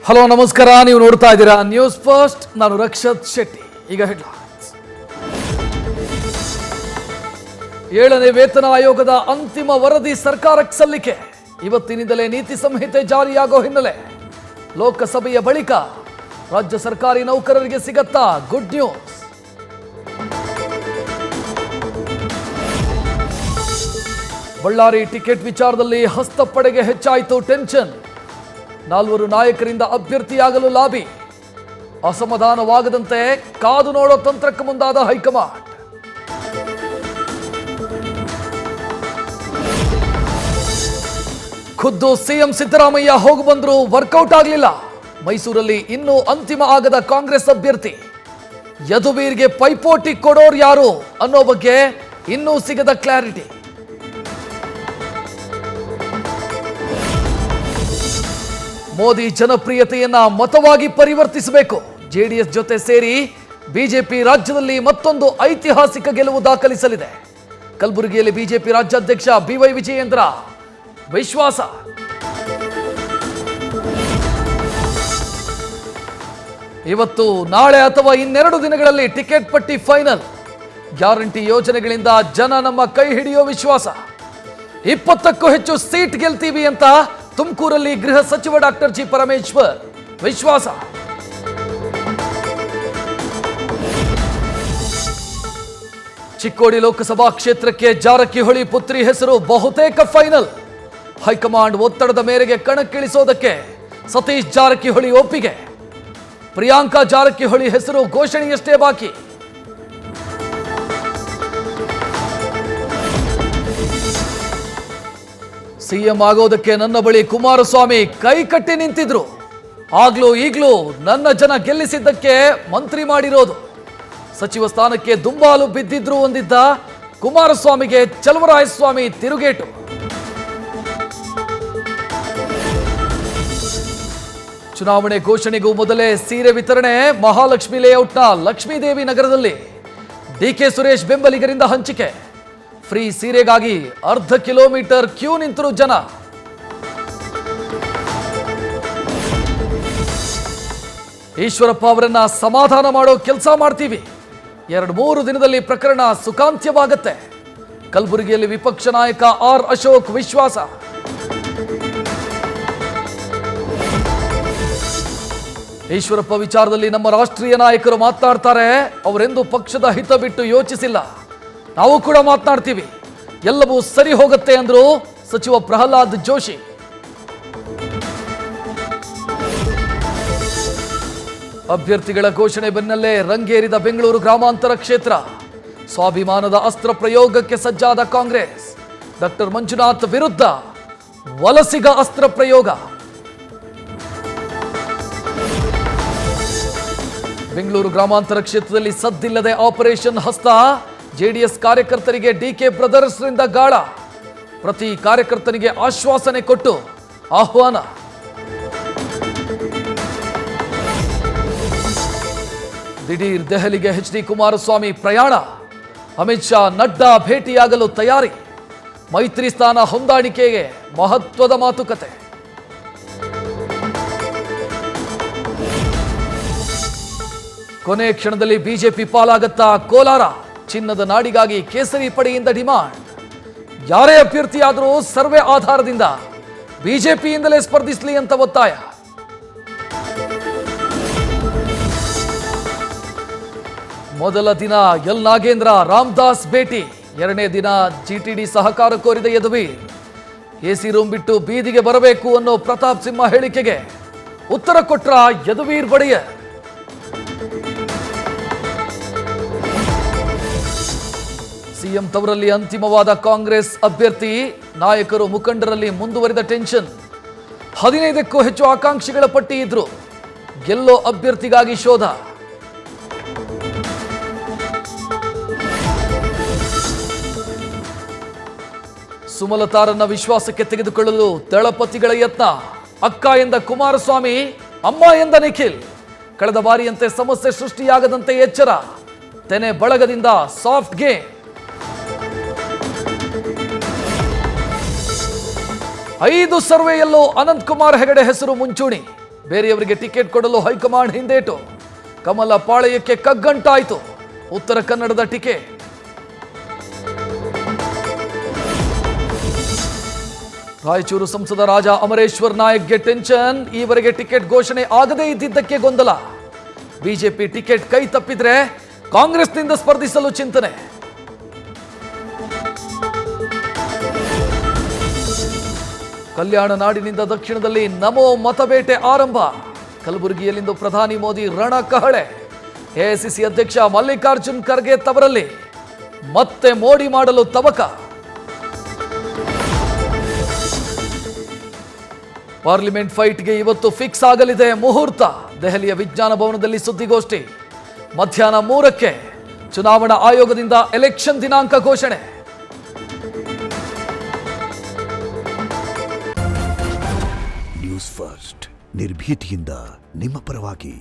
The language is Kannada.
ಹಲೋ ನಮಸ್ಕಾರ, ನೀವು ನೋಡ್ತಾ ಇದ್ದೀರಾ ನ್ಯೂಸ್ ಫಸ್ಟ್. ನಾನು ರಕ್ಷತ್ ಶೆಟ್ಟಿ. ಈಗ ಹೆಡ್ಲೈನ್ಸ್. 7ನೇ ವೇತನ ಆಯೋಗದ ಅಂತಿಮ ವರದಿ ಸರ್ಕಾರಕ್ಕೆ ಸಲ್ಲಿಕೆ. ಇವತ್ತಿನಿಂದಲೇ ನೀತಿ ಸಂಹಿತೆ ಜಾರಿಯಾಗೋ ಹಿನ್ನೆಲೆ ಲೋಕಸಭೆಯ ಬಳಿಕ ರಾಜ್ಯ ಸರ್ಕಾರಿ ನೌಕರರಿಗೆ ಸಿಗತ್ತಾ ಗುಡ್ ನ್ಯೂಸ್. ಬಳ್ಳಾರಿ ಟಿಕೆಟ್ ವಿಚಾರದಲ್ಲಿ ಹಸ್ತಪಡೆಗೆ ಹೆಚ್ಚಾಯಿತು ಟೆನ್ಷನ್. 4 ನಾಯಕರಿಂದ ಅಭ್ಯರ್ಥಿಯಾಗಲು ಲಾಬಿ. ಅಸಮಾಧಾನವಾಗದಂತೆ ಕಾದು ನೋಡೋ ತಂತ್ರಕ್ಕೆ ಮುಂದಾದ ಹೈಕಮಾಂಡ್. ಖುದ್ದು ಸಿಎಂ ಸಿದ್ದರಾಮಯ್ಯ ಹೋಗಿ ಬಂದ್ರು, ವರ್ಕೌಟ್ ಆಗಲಿಲ್ಲ. ಮೈಸೂರಲ್ಲಿ ಇನ್ನೂ ಅಂತಿಮ ಆಗದ ಕಾಂಗ್ರೆಸ್ ಅಭ್ಯರ್ಥಿ. ಯದುವೀರ್ಗೆ ಪೈಪೋಟಿ ಕೊಡೋರು ಯಾರು ಅನ್ನೋ ಬಗ್ಗೆ ಇನ್ನೂ ಸಿಗದ ಕ್ಲಾರಿಟಿ. ಮೋದಿ ಜನಪ್ರಿಯತೆಯನ್ನ ಮತವಾಗಿ ಪರಿವರ್ತಿಸಬೇಕು. ಜೆಡಿಎಸ್ ಜೊತೆ ಸೇರಿ ಬಿಜೆಪಿ ರಾಜ್ಯದಲ್ಲಿ ಮತ್ತೊಂದು ಐತಿಹಾಸಿಕ ಗೆಲುವು ದಾಖಲಿಸಲಿದೆ. ಕಲಬುರಗಿಯಲ್ಲಿ ಬಿಜೆಪಿ ರಾಜ್ಯಾಧ್ಯಕ್ಷ ಬಿವೈ ವಿಜಯೇಂದ್ರ ವಿಶ್ವಾಸ. ಇವತ್ತು ನಾಳೆ ಅಥವಾ ಇನ್ನೆರಡು ದಿನಗಳಲ್ಲಿ ಟಿಕೆಟ್ ಪಟ್ಟಿ ಫೈನಲ್. ಗ್ಯಾರಂಟಿ ಯೋಜನೆಗಳಿಂದ ಜನ ನಮ್ಮ ಕೈ ಹಿಡಿಯೋ ವಿಶ್ವಾಸ. 20ಕ್ಕೂ ಹೆಚ್ಚು ಸೀಟ್ ಗೆಲ್ತೀವಿ ಅಂತ ತುಮಕೂರಲ್ಲಿ ಗೃಹ ಸಚಿವ ಡಾಕ್ಟರ್ ಜಿ ಪರಮೇಶ್ವರ್ ವಿಶ್ವಾಸ. ಚಿಕ್ಕೋಡಿ ಲೋಕಸಭಾ ಕ್ಷೇತ್ರಕ್ಕೆ ಜಾರಕಿಹೊಳಿ ಪುತ್ರಿ ಹೆಸರು ಬಹುತೇಕ ಫೈನಲ್. ಹೈಕಮಾಂಡ್ ಒತ್ತಡದ ಮೇರೆಗೆ ಕಣಕ್ಕಿಳಿಸೋದಕ್ಕೆ ಸತೀಶ್ ಜಾರಕಿಹೊಳಿ ಒಪ್ಪಿಗೆ. ಪ್ರಿಯಾಂಕಾ ಜಾರಕಿಹೊಳಿ ಹೆಸರು ಘೋಷಣೆಯಷ್ಟೇ ಬಾಕಿ. ಸಿಎಂ ಆಗೋದಕ್ಕೆ ನನ್ನ ಬಳಿ ಕುಮಾರಸ್ವಾಮಿ ಕೈ ಕಟ್ಟಿ ನಿಂತಿದ್ರು. ಆಗ್ಲೂ ಈಗ್ಲೂ ನನ್ನ ಜನ ಗೆಲ್ಲಿಸಿದ್ದಕ್ಕೆ ಮಂತ್ರಿ ಮಾಡಿರೋದು. ಸಚಿವ ಸ್ಥಾನಕ್ಕೆ ದುಂಬಾಲು ಬಿದ್ದಿದ್ರು ಒಂದಿದ್ದ ಕುಮಾರಸ್ವಾಮಿಗೆ ಚಲವರಾಯಸ್ವಾಮಿ ತಿರುಗೇಟು. ಚುನಾವಣೆ ಘೋಷಣೆಗೂ ಮೊದಲೇ ಸೀರೆ ವಿತರಣೆ. ಮಹಾಲಕ್ಷ್ಮಿ ಲೇಔಟ್ನ ಲಕ್ಷ್ಮೀದೇವಿ ನಗರದಲ್ಲಿ ಡಿಕೆ ಸುರೇಶ್ ಬೆಂಬಲಿಗರಿಂದ ಹಂಚಿಕೆ. ಫ್ರೀ ಸೀರೆಗಾಗಿ ಅರ್ಧ ಕಿಲೋಮೀಟರ್ ಕ್ಯೂ ನಿಂತರು ಜನ. ಈಶ್ವರಪ್ಪ ಅವರನ್ನ ಸಮಾಧಾನ ಮಾಡೋ ಕೆಲಸ ಮಾಡ್ತೀವಿ. 2-3 ದಿನದಲ್ಲಿ ಪ್ರಕರಣ ಸುಖಾಂತ್ಯವಾಗತ್ತೆ. ಕಲಬುರಗಿಯಲ್ಲಿ ವಿಪಕ್ಷ ನಾಯಕ ಆರ್ ಅಶೋಕ್ ವಿಶ್ವಾಸ. ಈಶ್ವರಪ್ಪ ವಿಚಾರದಲ್ಲಿ ನಮ್ಮ ರಾಷ್ಟ್ರೀಯ ನಾಯಕರು ಮಾತನಾಡ್ತಾರೆ. ಅವರೆಂದು ಪಕ್ಷದ ಹಿತ ಬಿಟ್ಟು ಯೋಚಿಸಿಲ್ಲ. ನಾವು ಕೂಡ ಮಾತನಾಡ್ತೀವಿ, ಎಲ್ಲವೂ ಸರಿ ಹೋಗುತ್ತೆ ಅಂದ್ರು ಸಚಿವ ಪ್ರಹ್ಲಾದ್ ಜೋಶಿ. ಅಭ್ಯರ್ಥಿಗಳ ಘೋಷಣೆ ಬೆನ್ನಲ್ಲೇ ರಂಗೇರಿದ ಬೆಂಗಳೂರು ಗ್ರಾಮಾಂತರ ಕ್ಷೇತ್ರ. ಸ್ವಾಭಿಮಾನದ ಅಸ್ತ್ರ ಪ್ರಯೋಗಕ್ಕೆ ಸಜ್ಜಾದ ಕಾಂಗ್ರೆಸ್. ಡಾಕ್ಟರ್ ಮಂಜುನಾಥ್ ವಿರುದ್ಧ ವಲಸಿಗ ಅಸ್ತ್ರ ಪ್ರಯೋಗ. ಬೆಂಗಳೂರು ಗ್ರಾಮಾಂತರ ಕ್ಷೇತ್ರದಲ್ಲಿ ಸದ್ದಿಲ್ಲದೆ ಆಪರೇಷನ್ ಹಸ್ತ. ಜೆಡಿಎಸ್ ಕಾರ್ಯಕರ್ತರಿಗೆ ಡಿಕೆ ಬ್ರದರ್ಸ್ರಿಂದ ಗಾಳ. ಪ್ರತಿ ಕಾರ್ಯಕರ್ತನಿಗೆ ಆಶ್ವಾಸನೆ ಕೊಟ್ಟು ಆಹ್ವಾನ. ದಿಢೀರ್ ದೆಹಲಿಗೆ ಎಚ್ ಡಿ ಕುಮಾರಸ್ವಾಮಿ ಪ್ರಯಾಣ. ಅಮಿತ್ ಶಾ ನಡ್ಡಾ ಭೇಟಿಯಾಗಲು ತಯಾರಿ. ಮೈತ್ರಿ ಸ್ಥಾನ ಹೊಂದಾಣಿಕೆಗೆ ಮಹತ್ವದ ಮಾತುಕತೆ. ಕೊನೆ ಕ್ಷಣದಲ್ಲಿ ಬಿಜೆಪಿ ಪಾಲಾಗತ್ತಾ ಕೋಲಾರ. ಚಿನ್ನದ ನಾಡಿಗಾಗಿ ಕೇಸರಿ ಪಡೆಯಿಂದ ಡಿಮಾಂಡ್. ಯಾರೇ ಅಭ್ಯರ್ಥಿಯಾದರೂ ಸರ್ವೆ ಆಧಾರದಿಂದ ಬಿಜೆಪಿಯಿಂದಲೇ ಸ್ಪರ್ಧಿಸಲಿ ಅಂತ ಒತ್ತಾಯ. ಮೊದಲ ದಿನ ಎಲ್ ನಾಗೇಂದ್ರ ರಾಮದಾಸ್ ಭೇಟಿ. 2ನೇ ದಿನ ಜಿಟಿಡಿ ಸಹಕಾರ ಕೋರಿದ ಯದುವೀರ್. ಎಸಿ ರೂಮ್ ಬಿಟ್ಟು ಬೀದಿಗೆ ಬರಬೇಕು ಅನ್ನೋ ಪ್ರತಾಪ್ ಸಿಂಹ ಹೇಳಿಕೆಗೆ ಉತ್ತರ ಕೊಟ್ರ ಯದುವೀರ್ ಒಡೆಯರ್. ಸಿಎಂ ತವರಲ್ಲಿ ಅಂತಿಮವಾದ ಕಾಂಗ್ರೆಸ್ ಅಭ್ಯರ್ಥಿ. ನಾಯಕರು ಮುಖಂಡರಲ್ಲಿ ಮುಂದುವರಿದ ಟೆನ್ಷನ್. 15ಕ್ಕೂ ಹೆಚ್ಚು ಆಕಾಂಕ್ಷಿಗಳ ಪಟ್ಟಿ ಇದ್ರು. ಗೆಲ್ಲೋ ಅಭ್ಯರ್ಥಿಗಾಗಿ ಶೋಧ. ಸುಮಲತಾರನ್ನ ವಿಶ್ವಾಸಕ್ಕೆ ತೆಗೆದುಕೊಳ್ಳಲು ದಳಪತಿಗಳ ಯತ್ನ. ಅಕ್ಕ ಎಂದ ಕುಮಾರಸ್ವಾಮಿ, ಅಮ್ಮ ಎಂದ ನಿಖಿಲ್. ಕಳೆದ ಬಾರಿಯಂತೆ ಸಮಸ್ಯೆ ಸೃಷ್ಟಿಯಾಗದಂತೆ ಎಚ್ಚರ. ತೆನೆ ಬಳಗದಿಂದ ಸಾಫ್ಟ್ ಗೇಮ್. 5 ಸರ್ವೆಯಲ್ಲೂ ಅನಂತ್ ಕುಮಾರ್ ಹೆಗಡೆ ಹೆಸರು ಮುಂಚೂಣಿ. ಬೇರೆಯವರಿಗೆ ಟಿಕೆಟ್ ಕೊಡಲು ಹೈಕಮಾಂಡ್ ಹಿಂದೇಟು. ಕಮಲ ಪಾಳಯಕ್ಕೆ ಕಗ್ಗಂಟಾಯಿತು. ಉತ್ತರ ಕನ್ನಡದ ಟಿಕೆಟ್. ರಾಯಚೂರು ಸಂಸದ ರಾಜ ಅಮರೇಶ್ವರ್ ನಾಯಕ್ಗೆ ಟೆನ್ಷನ್. ಈವರೆಗೆ ಟಿಕೆಟ್ ಘೋಷಣೆ ಆಗದೇ ಇದ್ದಿದ್ದಕ್ಕೆ ಗೊಂದಲ. ಬಿಜೆಪಿ ಟಿಕೆಟ್ ಕೈ ತಪ್ಪಿದ್ರೆ ಕಾಂಗ್ರೆಸ್ನಿಂದ ಸ್ಪರ್ಧಿಸಲು ಚಿಂತನೆ. ಕಲ್ಯಾಣ ನಾಡಿನಿಂದ ದಕ್ಷಿಣದಲ್ಲಿ ನಮೋ ಮತಬೇಟೆ ಆರಂಭ. ಕಲಬುರಗಿಯಲ್ಲಿಂದು ಪ್ರಧಾನಿ ಮೋದಿ ರಣಕಹಳೆ. ಎಐಸಿಸಿ ಅಧ್ಯಕ್ಷ ಮಲ್ಲಿಕಾರ್ಜುನ್ ಖರ್ಗೆ ತವರಲ್ಲಿ ಮತ್ತೆ ಮೋಡಿ ಮಾಡಲು ತವಕ. ಪಾರ್ಲಿಮೆಂಟ್ ಫೈಟ್ಗೆ ಇವತ್ತು ಫಿಕ್ಸ್ ಆಗಲಿದೆ ಮುಹೂರ್ತ. ದೆಹಲಿಯ ವಿಜ್ಞಾನ ಭವನದಲ್ಲಿ ಸುದ್ದಿಗೋಷ್ಠಿ. ಮಧ್ಯಾಹ್ನ 3ಕ್ಕೆ ಚುನಾವಣಾ ಆಯೋಗದಿಂದ ಎಲೆಕ್ಷನ್ ದಿನಾಂಕ ಘೋಷಣೆ. ನ್ಯೂಸ್ ಫಸ್ಟ್ ನಿರ್ಭೀತಿಯಿಂದ ನಿಮ್ಮ ಪರವಾಗಿ.